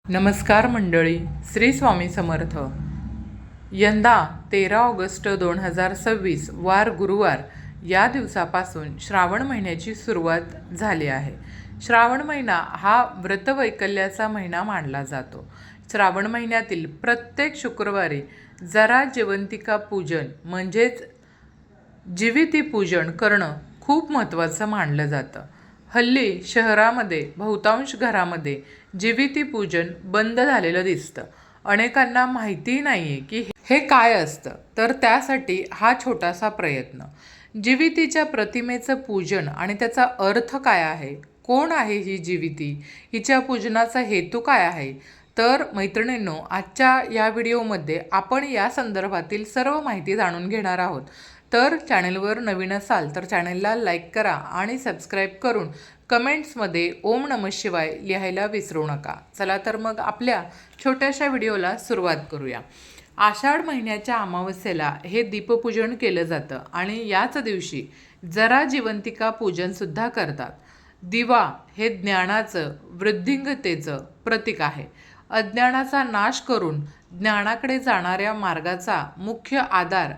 नमस्कार मंडळी, श्री स्वामी समर्थ. यंदा 13 ऑगस्ट 2026 वार गुरुवार या दिवसापासून श्रावण महिन्याची सुरुवात झाली आहे. श्रावण महिना हा व्रतवैकल्याचा महिना मानला जातो. श्रावण महिन्यातील प्रत्येक शुक्रवारी जरा जिवंतिका पूजन म्हणजेच जिविती पूजन करणं खूप महत्त्वाचं मानलं जातं. हल्ली शहरामध्ये बहुतांश घरामध्ये जिविती पूजन बंद झालेलं दिसतं. अनेकांना माहिती नाही आहे की हे काय असतं, तर त्यासाठी हा छोटासा प्रयत्न. जिवितीच्या प्रतिमेचं पूजन आणि त्याचा अर्थ काय आहे, कोण आहे ही जिविती, हिच्या पूजनाचा हेतू काय आहे, तर मैत्रिणींनो, आजच्या या व्हिडिओमध्ये आपण या संदर्भातील सर्व माहिती जाणून घेणार आहोत. तर चॅनलवर नवीन असाल तर चॅनलला लाईक करा आणि सबस्क्राईब करून कमेंट्समध्ये ओम नमः शिवाय लिहायला विसरू नका. चला तर मग आपल्या छोट्याशा व्हिडिओला सुरुवात करूया. आषाढ महिन्याच्या अमावस्येला हे दीपपूजन केलं जातं आणि याच दिवशी जरा जिवंतिका पूजनसुद्धा करतात. दिवा हे ज्ञानाचं, वृद्धिंगतेचं प्रतीक आहे. अज्ञानाचा नाश करून ज्ञानाकडे जाणाऱ्या मार्गाचा मुख्य आधार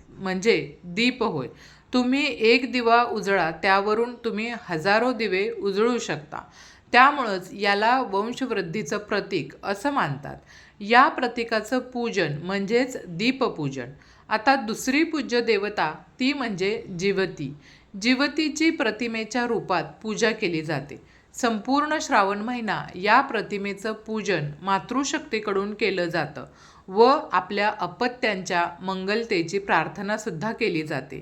म्हणजे दीप होय. तुम्ही एक दिवा उजळा, त्यावरून तुम्ही हजारो दिवे उजळू शकता. त्यामुळंच याला वंशवृद्धीचं प्रतीक असं मानतात. या प्रतीकाचं पूजन म्हणजेच दीपपूजन. आता दुसरी पूज्य देवता ती म्हणजे जिवती. जिवतीची प्रतिमेच्या रूपात पूजा केली जाते. संपूर्ण श्रावण महिना या प्रतिमेचं पूजन मातृशक्तीकडून केलं जातं व आपल्या अपत्यांच्या मंगलतेची प्रार्थनासुद्धा केली जाते.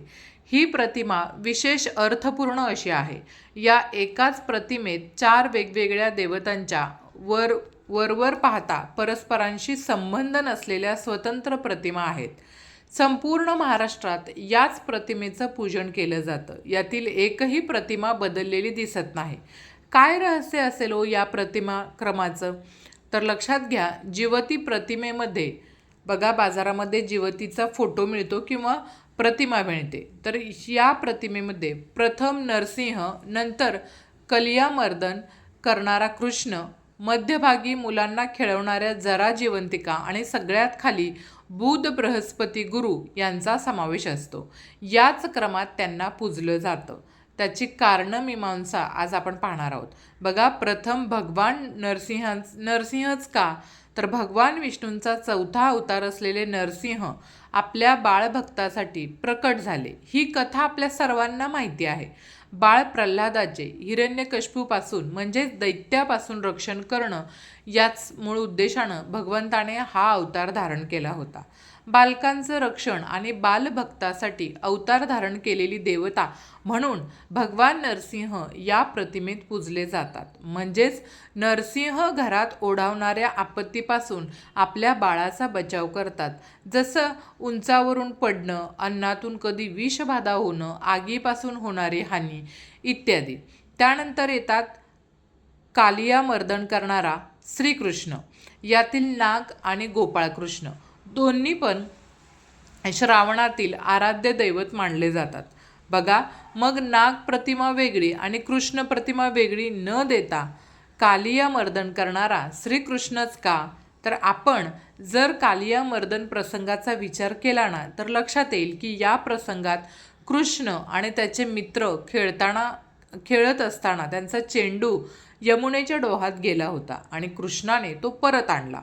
ही प्रतिमा विशेष अर्थपूर्ण अशी आहे. या एकाच प्रतिमेत 4 वेगवेगळ्या देवतांच्या वरवर पाहता परस्परांशी संबंध नसलेल्या स्वतंत्र प्रतिमा आहेत. संपूर्ण महाराष्ट्रात याच प्रतिमेचं पूजन केलं जातं. यातील एकही प्रतिमा बदललेली दिसत नाही. काय रहस्य असेल हो या प्रतिमा क्रमाचं, तर लक्षात घ्या. जिवती प्रतिमेमध्ये बघा, बाजारामध्ये जिवतीचा फोटो मिळतो किंवा प्रतिमा मिळते. तर या प्रतिमेमध्ये प्रथम नरसिंह, नंतर कलियामर्दन करणारा कृष्ण, मध्यभागी मुलांना खेळवणाऱ्या जरा जिवंतिका आणि सगळ्यात खाली बुध बृहस्पती गुरु यांचा समावेश असतो. याच क्रमात त्यांना पूजलं जातं. त्याची कारणमीमांसा आज आपण पाहणार आहोत. बघा, प्रथम भगवान नरसिंहच का, तर भगवान विष्णूंचा चौथा अवतार असलेले नरसिंह आपल्या बाळभक्तासाठी प्रकट झाले. ही कथा आपल्या सर्वांना माहिती आहे. बाळ प्रल्हादाचे हिरण्यकशिपूपासून म्हणजेच दैत्यापासून रक्षण करणं याच मूळ उद्देशानं भगवंताने हा अवतार धारण केला होता. बालकांचं रक्षण आणि बालभक्तासाठी अवतार धारण केलेली देवता म्हणून भगवान नरसिंह या प्रतिमेत पूजले जातात. म्हणजेच नरसिंह घरात ओढावणाऱ्या आपत्तीपासून आपल्या बाळाचा बचाव करतात. जसं उंचावरून पडणं, अन्नातून कधी विषबाधा होणं, आगीपासून होणारी हानी इत्यादी. त्यानंतर येतात कालियामर्दन करणारा श्रीकृष्ण. यातील नाग आणि गोपाळकृष्ण दोन्ही पण श्रावणातील आराध्य दैवत मानले जातात. बघा, मग नाग प्रतिमा वेगळी आणि कृष्ण प्रतिमा वेगळी न देता कालियामर्दन करणारा श्रीकृष्णच का, तर आपण जर कालियामर्दन प्रसंगाचा विचार केला ना, तर लक्षात येईल की या प्रसंगात कृष्ण आणि त्याचे मित्र खेळत असताना त्यांचा चेंडू यमुनेच्या डोहात गेला होता आणि कृष्णाने तो परत आणला.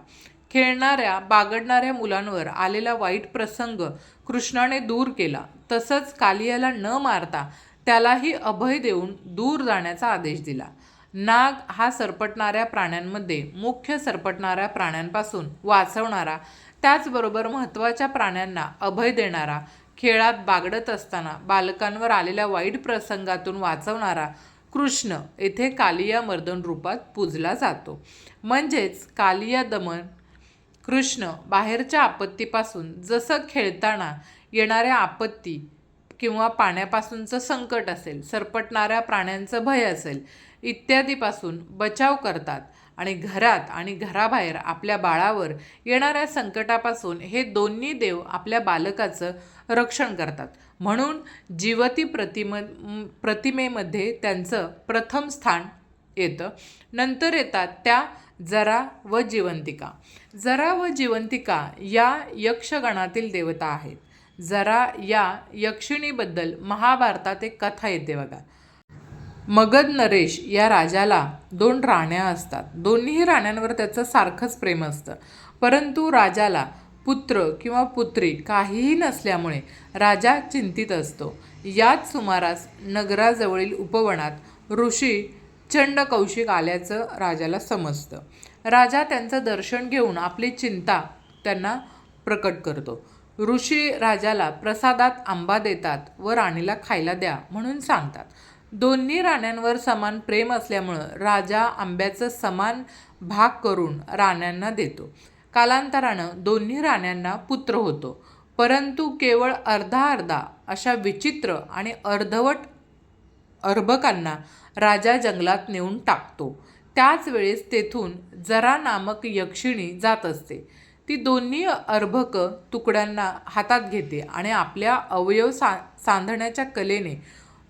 खेळणाऱ्या बागडणाऱ्या मुलांवर आलेला वाईट प्रसंग कृष्णाने दूर केला. तसंच कालियाला न मारता त्यालाही अभय देऊन दूर जाण्याचा आदेश दिला. नाग हा सरपटणाऱ्या प्राण्यांमध्ये मुख्य सरपटणाऱ्या प्राण्यांपासून वाचवणारा, त्याचबरोबर महत्त्वाच्या प्राण्यांना अभय देणारा, खेळात बागडत असताना बालकांवर आलेल्या वाईट प्रसंगातून वाचवणारा कृष्ण येथे कालियामर्दन रूपात पूजला जातो. म्हणजेच कालिया दमन कृष्ण बाहेरच्या आपत्तीपासून, जसं खेळताना येणाऱ्या आपत्ती किंवा पाण्यापासूनचं संकट असेल, सरपटणाऱ्या प्राण्यांचं भय असेल इत्यादीपासून बचाव करतात आणि घरात आणि घराबाहेर आपल्या बाळावर येणाऱ्या संकटापासून हे दोन्ही देव आपल्या बालकाचं रक्षण करतात. म्हणून जिवती प्रतिमेमध्ये त्यांचं प्रथम स्थान येतं. नंतर येतात त्या जरा व जिवंतिका. जरा व जिवंतिका या यक्षगणातील देवता आहेत. जरा या यक्षिणीबद्दल महाभारतात एक कथा येते बघा. मगध नरेश या राजाला 2 राण्या असतात. दोन्ही राण्यांवर त्याचं सारखंच प्रेम असतं. परंतु राजाला पुत्र किंवा पुत्री काहीही नसल्यामुळे राजा चिंतित असतो. याच सुमारास नगराजवळील उपवनात ऋषी चंडकौशिक आल्याचं राजाला समजतं. राजा त्यांचं दर्शन घेऊन आपली चिंता त्यांना प्रकट करतो. ऋषी राजाला प्रसादात आंबा देतात व राणीला खायला द्या म्हणून सांगतात. दोन्ही राण्यांवर समान प्रेम असल्यामुळं राजा आंब्याचं समान भाग करून राण्यांना देतो. कालांतरानं दोन्ही राण्यांना पुत्र होतो. परंतु केवळ अर्धा अर्धा अशा विचित्र आणि अर्धवट अर्भकांना राजा जंगलात नेऊन टाकतो. त्याच वेळेस तेथून जरा नामक यक्षिणी जात असते. ती दोन्ही अर्भक तुकड्यांना हातात घेते आणि आपल्या अवयव सांधण्याच्या कलेने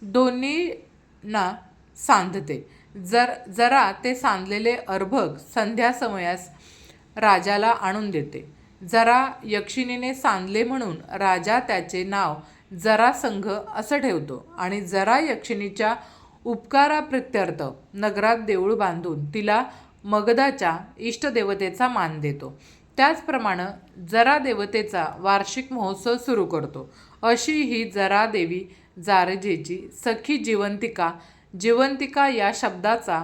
दोन्हींना सांधते. जरा ते सांधलेले अर्भक संध्या समयास राजाला आणून देते. जरा यक्षिणीने सांधले म्हणून राजा त्याचे नाव जरासंघ असं ठेवतो आणि जरा यक्षिणीच्या उपकाराप्रित्यर्थ नगरात देऊळ बांधून तिला मगधाच्या इष्टदेवतेचा मान देतो. त्याचप्रमाणे जरा देवतेचा वार्षिक महोत्सव सुरू करतो. अशी ही जरा देवी जारजेची सखी जिवंतिका. जिवंतिका या शब्दाचा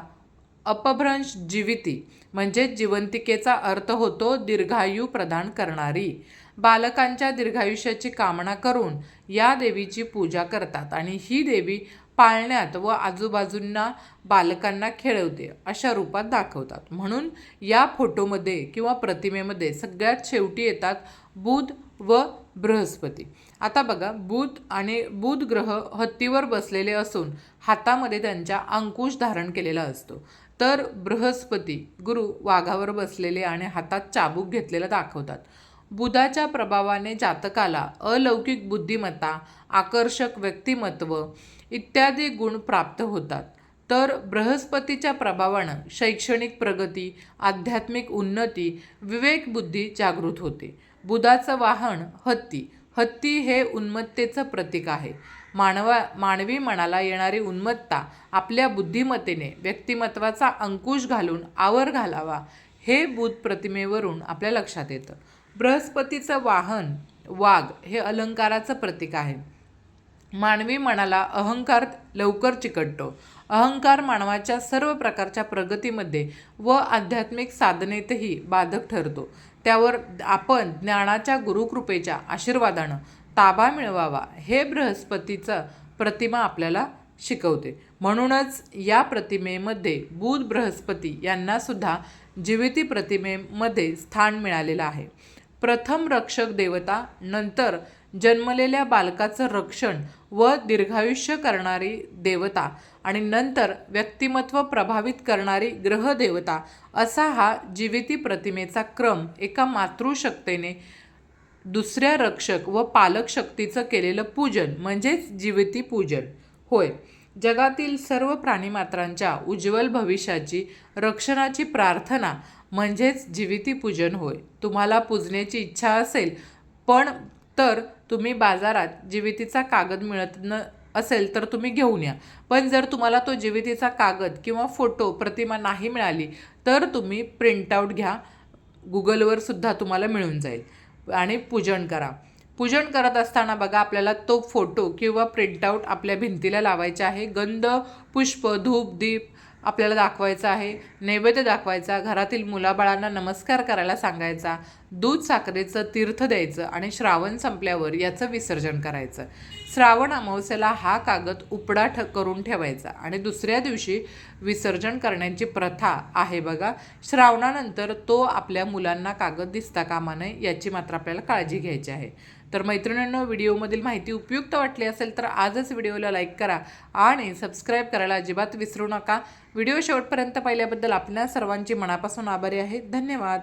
अपभ्रंश जिविती म्हणजे जिवंतिकेचा अर्थ होतो दीर्घायू प्रदान करणारी. बालकांच्या दीर्घायुष्याची कामना करून या देवीची पूजा करतात आणि ही देवी पाळण्यात व आजूबाजूंना बालकांना खेळवते अशा रूपात दाखवतात. म्हणून या फोटोमध्ये किंवा प्रतिमेमध्ये सगळ्यात शेवटी येतात बुध व बृहस्पती. आता बघा, बुध ग्रह हत्तीवर बसलेले असून हातामध्ये त्यांच्या अंकुश धारण केलेला असतो. तर बृहस्पती गुरु वाघावर बसलेले आणि हातात चाबूक घेतलेला दाखवतात. बुधाच्या प्रभावाने जातकाला अलौकिक बुद्धिमत्ता, आकर्षक व्यक्तिमत्व इत्यादी गुण प्राप्त होतात. तर बृहस्पतीच्या प्रभावानं शैक्षणिक प्रगती, आध्यात्मिक उन्नती, विवेकबुद्धी जागृत होते. बुधाचं वाहन हत्ती. हत्ती हे उन्मत्तेचं प्रतीक आहे. मानवी मनाला येणारी उन्मत्ता आपल्या बुद्धिमत्तेने व्यक्तिमत्वाचा अंकुश घालून आवर घालावा हे बुध प्रतिमेवरून आपल्या लक्षात येतं. बृहस्पतीचं वाहन वाघ हे अलंकाराचं प्रतीक आहे. मानवी मनाला अहंकार लवकर चिकटतो. अहंकार मानवाच्या सर्व प्रकारच्या प्रगतीमध्ये व आध्यात्मिक साधनेतही बाधक ठरतो. त्यावर आपण ज्ञानाच्या गुरुकृपेच्या आशीर्वादानं ताबा मिळवावा हे बृहस्पतीचं प्रतिमा आपल्याला शिकवते. म्हणूनच या प्रतिमेमध्ये बुध बृहस्पती यांनासुद्धा जिविती प्रतिमेमध्ये स्थान मिळालेलं आहे. प्रथम रक्षक देवता, नंतर जन्मलेल्या बालकाचं रक्षण व दीर्घायुष्य करणारी देवता आणि नंतर व्यक्तिमत्व प्रभावित करणारी ग्रहदेवता असा हा जिविती प्रतिमेचा क्रम एका मातृशक्तीने दुसऱ्या रक्षक व पालक शक्तीचं केलेलं पूजन म्हणजेच जिविती पूजन होय. जगातील सर्व प्राणीमात्रांच्या उज्ज्वल भविष्याची रक्षणाची प्रार्थना म्हणजेच जिविती पूजन होय. तुम्हाला पूजण्याची इच्छा असेल तर तुम्ही बाजारात जिवितीचा कागद मिळत असेल तर तुम्ही घेऊन या. पण जर तुम्हाला तो जिवितीचा कागद किंवा फोटो प्रतिमा नाही मिळाली तर तुम्ही प्रिंटआउट घ्या. गुगलवर सुद्धा तुम्हाला मिळून जाईल आणि पूजन करा. पूजन करत असताना बघा, आपल्याला तो फोटो किंवा प्रिंटआउट आपल्या भिंतीला लावायचा आहे. गंध, पुष्प, धूप, दीप आपल्याला दाखवायचा आहे. नैवेद्य दाखवायचा. घरातील मुलाबाळांना नमस्कार करायला सांगायचा. दूध साखरेचं तीर्थ द्यायचं आणि श्रावण संपल्यावर याचं विसर्जन करायचं. श्रावण अमावस्येला हा कागद उपडा करून ठेवायचा आणि दुसऱ्या दिवशी विसर्जन करण्याची प्रथा आहे बघा. श्रावणानंतर तो आपल्या मुलांना कागद दिसता कामा नये याची मात्र आपल्याला काळजी घ्यायची आहे. तर मैत्रिणींनो, व्हिडिओमधील माहिती उपयुक्त वाटली असेल तर आजच व्हिडिओला लाईक करा आणि सबस्क्राईब करायला अजिबात विसरू नका. व्हिडिओ शेवटपर्यंत पाहिल्याबद्दल आपल्या सर्वांची मनापासून आभारी आहे. धन्यवाद.